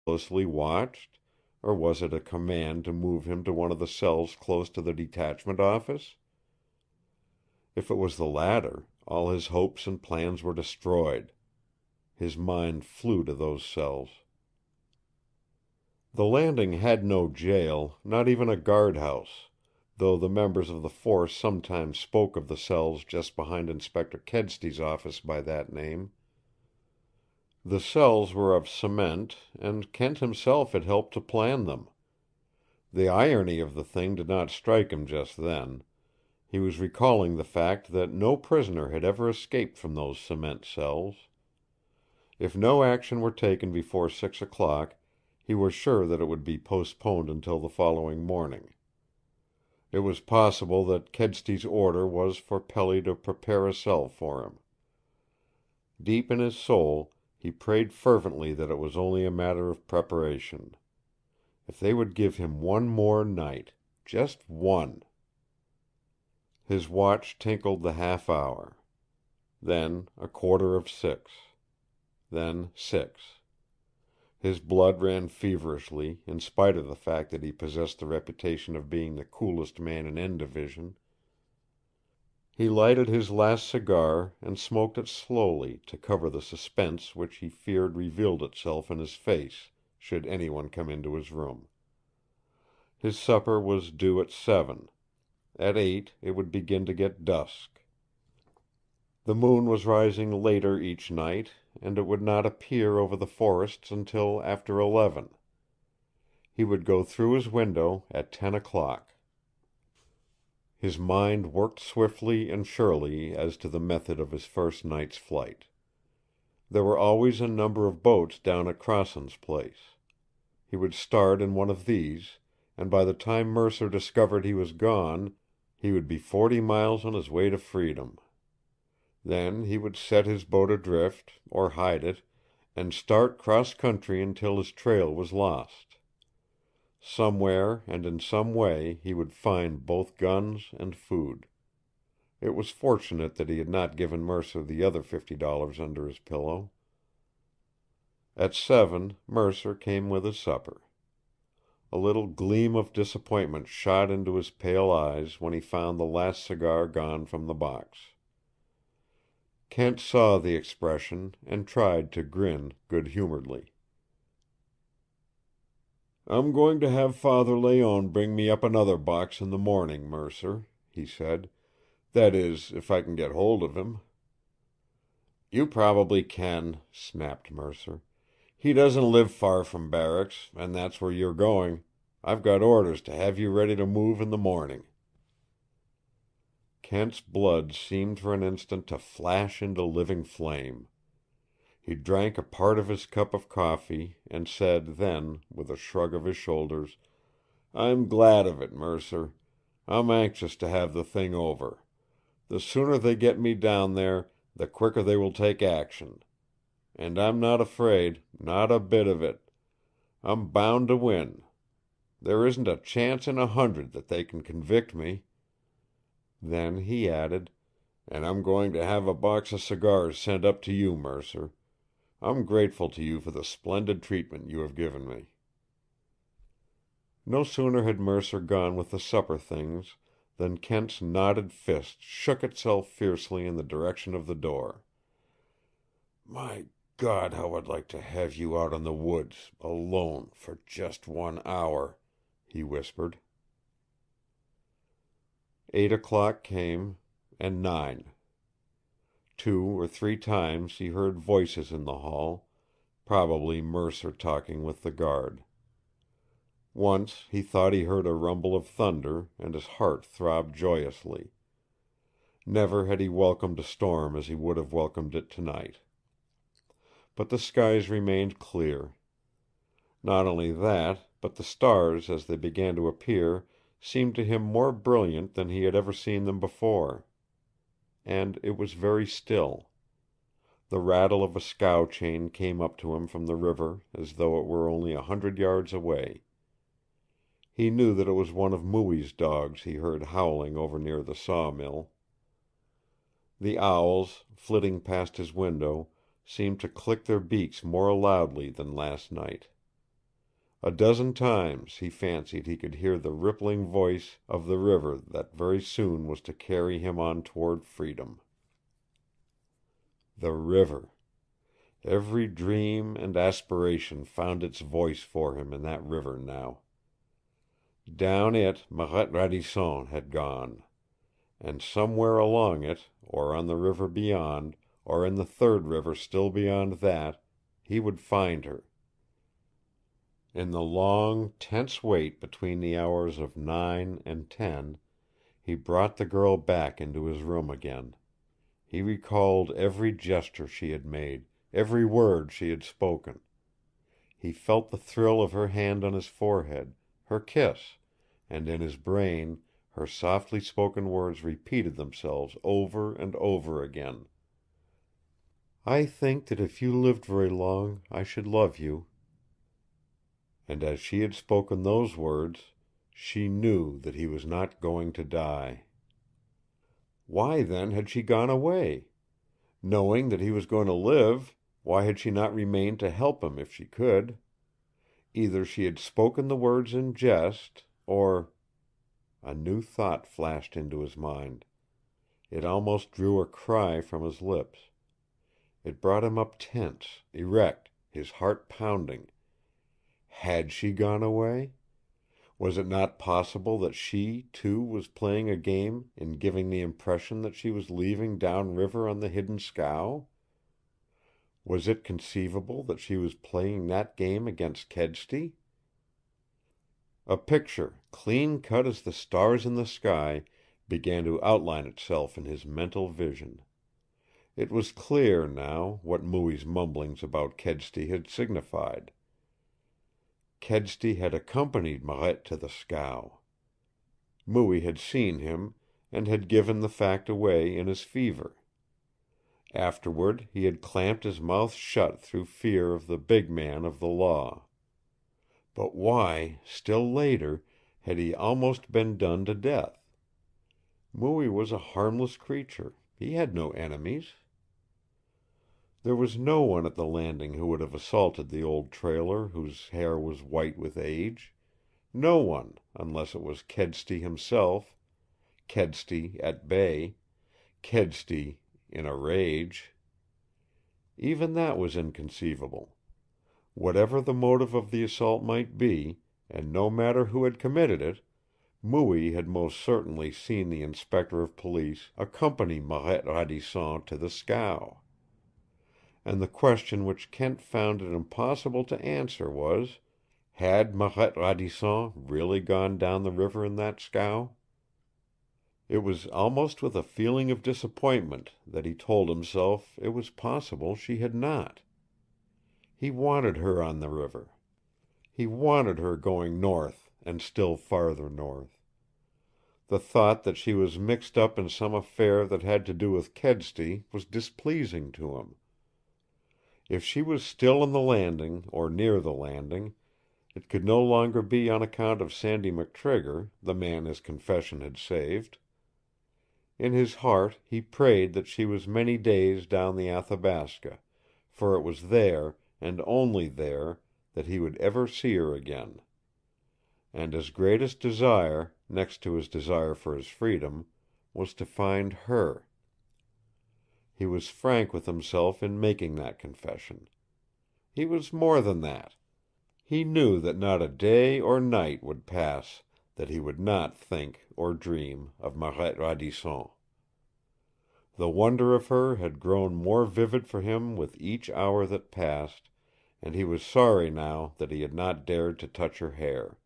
closely watched, or was it a command to move him to one of the cells close to the detachment office? If it was the latter, all his hopes and plans were destroyed. His mind flew to those cells. The Landing had no jail, not even a guardhouse, though the members of the force sometimes spoke of the cells just behind Inspector Kedsty's office by that name. The cells were of cement, and Kent himself had helped to plan them. The irony of the thing did not strike him just then. He was recalling the fact that no prisoner had ever escaped from those cement cells. If no action were taken before 6 o'clock, he was sure that it would be postponed until the following morning. It was possible that Kedsty's order was for Pelly to prepare a cell for him. Deep in his soul, he prayed fervently that it was only a matter of preparation. If they would give him one more night, just one. His watch tinkled the half hour. Then a quarter of 6. Then 6. His blood ran feverishly, in spite of the fact that he possessed the reputation of being the coolest man in N Division. He lighted his last cigar and smoked it slowly to cover the suspense which he feared revealed itself in his face should anyone come into his room. His supper was due at 7. At 8 it would begin to get dusk. The moon was rising later each night, and it would not appear over the forests until after 11. He would go through his window at 10 o'clock. His mind worked swiftly and surely as to the method of his first night's flight. There were always a number of boats down at Crossen's place. He would start in one of these, and by the time Mercer discovered he was gone, he would be 40 miles on his way to freedom. Then he would set his boat adrift, or hide it, and start cross-country until his trail was lost. Somewhere and in some way he would find both guns and food. It was fortunate that he had not given Mercer the other $50 under his pillow. At 7, Mercer came with his supper. A little gleam of disappointment shot into his pale eyes when he found the last cigar gone from the box. Kent saw the expression and tried to grin good-humoredly. "I'm going to have Father Layonne bring me up another box in the morning, Mercer," he said. "That is, if I can get hold of him." "You probably can," snapped Mercer. "He doesn't live far from barracks, and that's where you're going. I've got orders to have you ready to move in the morning." Kent's blood seemed for an instant to flash into living flame. He drank a part of his cup of coffee, and said then, with a shrug of his shoulders, "I'm glad of it, Mercer. I'm anxious to have the thing over. The sooner they get me down there, the quicker they will take action. And I'm not afraid, not a bit of it. I'm bound to win. There isn't a chance in 100 that they can convict me." Then he added, "And I'm going to have a box of cigars sent up to you, Mercer. I'm grateful to you for the splendid treatment you have given me." No sooner had Mercer gone with the supper things than Kent's knotted fist shook itself fiercely in the direction of the door. "My God, how I'd like to have you out in the woods, alone, for just 1 hour," he whispered. 8 o'clock came, and 9. 2 or 3 times he heard voices in the hall, probably Mercer talking with the guard. Once he thought he heard a rumble of thunder, and his heart throbbed joyously. Never had he welcomed a storm as he would have welcomed it tonight. But the skies remained clear. Not only that, but the stars, as they began to appear, seemed to him more brilliant than he had ever seen them before. And it was very still. The rattle of a scow chain came up to him from the river as though it were only 100 yards away. He knew that it was one of Mooie's dogs he heard howling over near the sawmill. The owls, flitting past his window, seemed to click their beaks more loudly than last night. A dozen times he fancied he could hear the rippling voice of the river that very soon was to carry him on toward freedom. The river! Every dream and aspiration found its voice for him in that river now. Down it Marette Radisson had gone. And somewhere along it, or on the river beyond, or in the third river still beyond that, he would find her. In the long, tense wait between the hours of 9 and 10, he brought the girl back into his room again. He recalled every gesture she had made, every word she had spoken. He felt the thrill of her hand on his forehead, her kiss, and in his brain her softly spoken words repeated themselves over and over again. "I think that if you lived very long I should love you." And as she had spoken those words, she knew that he was not going to die. Why, then, had she gone away? Knowing that he was going to live, why had she not remained to help him if she could? Either she had spoken the words in jest, or— A new thought flashed into his mind. It almost drew a cry from his lips. It brought him up tense, erect, his heart pounding. Had she gone away? Was it not possible that she, too, was playing a game in giving the impression that she was leaving down river on the hidden scow? Was it conceivable that she was playing that game against Kedsty? A picture, clean cut as the stars in the sky, began to outline itself in his mental vision. It was clear, now, what Mooie's mumblings about Kedsty had signified. Kedsty had accompanied Marette to the scow. Mooie had seen him, and had given the fact away in his fever. Afterward he had clamped his mouth shut through fear of the big man of the law. But why, still later, had he almost been done to death? Mooie was a harmless creature. He had no enemies. There was no one at the Landing who would have assaulted the old trailer whose hair was white with age. No one, unless it was Kedsty himself. Kedsty at bay. Kedsty in a rage. Even that was inconceivable. Whatever the motive of the assault might be, and no matter who had committed it, Mooie had most certainly seen the Inspector of Police accompany Marette Radisson to the scow. And the question which Kent found it impossible to answer was, had Marette Radisson really gone down the river in that scow? It was almost with a feeling of disappointment that he told himself it was possible she had not. He wanted her on the river. He wanted her going north and still farther north. The thought that she was mixed up in some affair that had to do with Kedsty was displeasing to him. If she was still on the Landing, or near the Landing, it could no longer be on account of Sandy McTrigger, the man his confession had saved. In his heart he prayed that she was many days down the Athabasca, for it was there, and only there, that he would ever see her again. And his greatest desire, next to his desire for his freedom, was to find her. He was frank with himself in making that confession. He was more than that. He knew that not a day or night would pass that he would not think or dream of Marette Radisson. The wonder of her had grown more vivid for him with each hour that passed, and he was sorry now that he had not dared to touch her hair.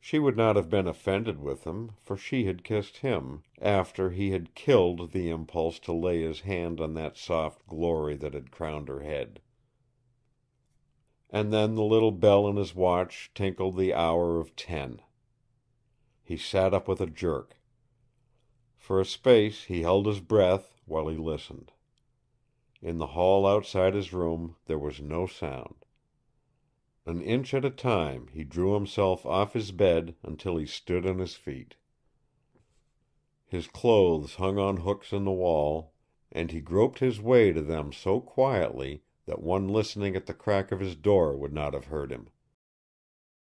She would not have been offended with him, for she had kissed him, after he had killed the impulse to lay his hand on that soft glory that had crowned her head. And then the little bell in his watch tinkled the hour of 10. He sat up with a jerk. For a space he held his breath while he listened. In the hall outside his room there was no sound. An inch at a time he drew himself off his bed until he stood on his feet. His clothes hung on hooks in the wall, and he groped his way to them so quietly that one listening at the crack of his door would not have heard him.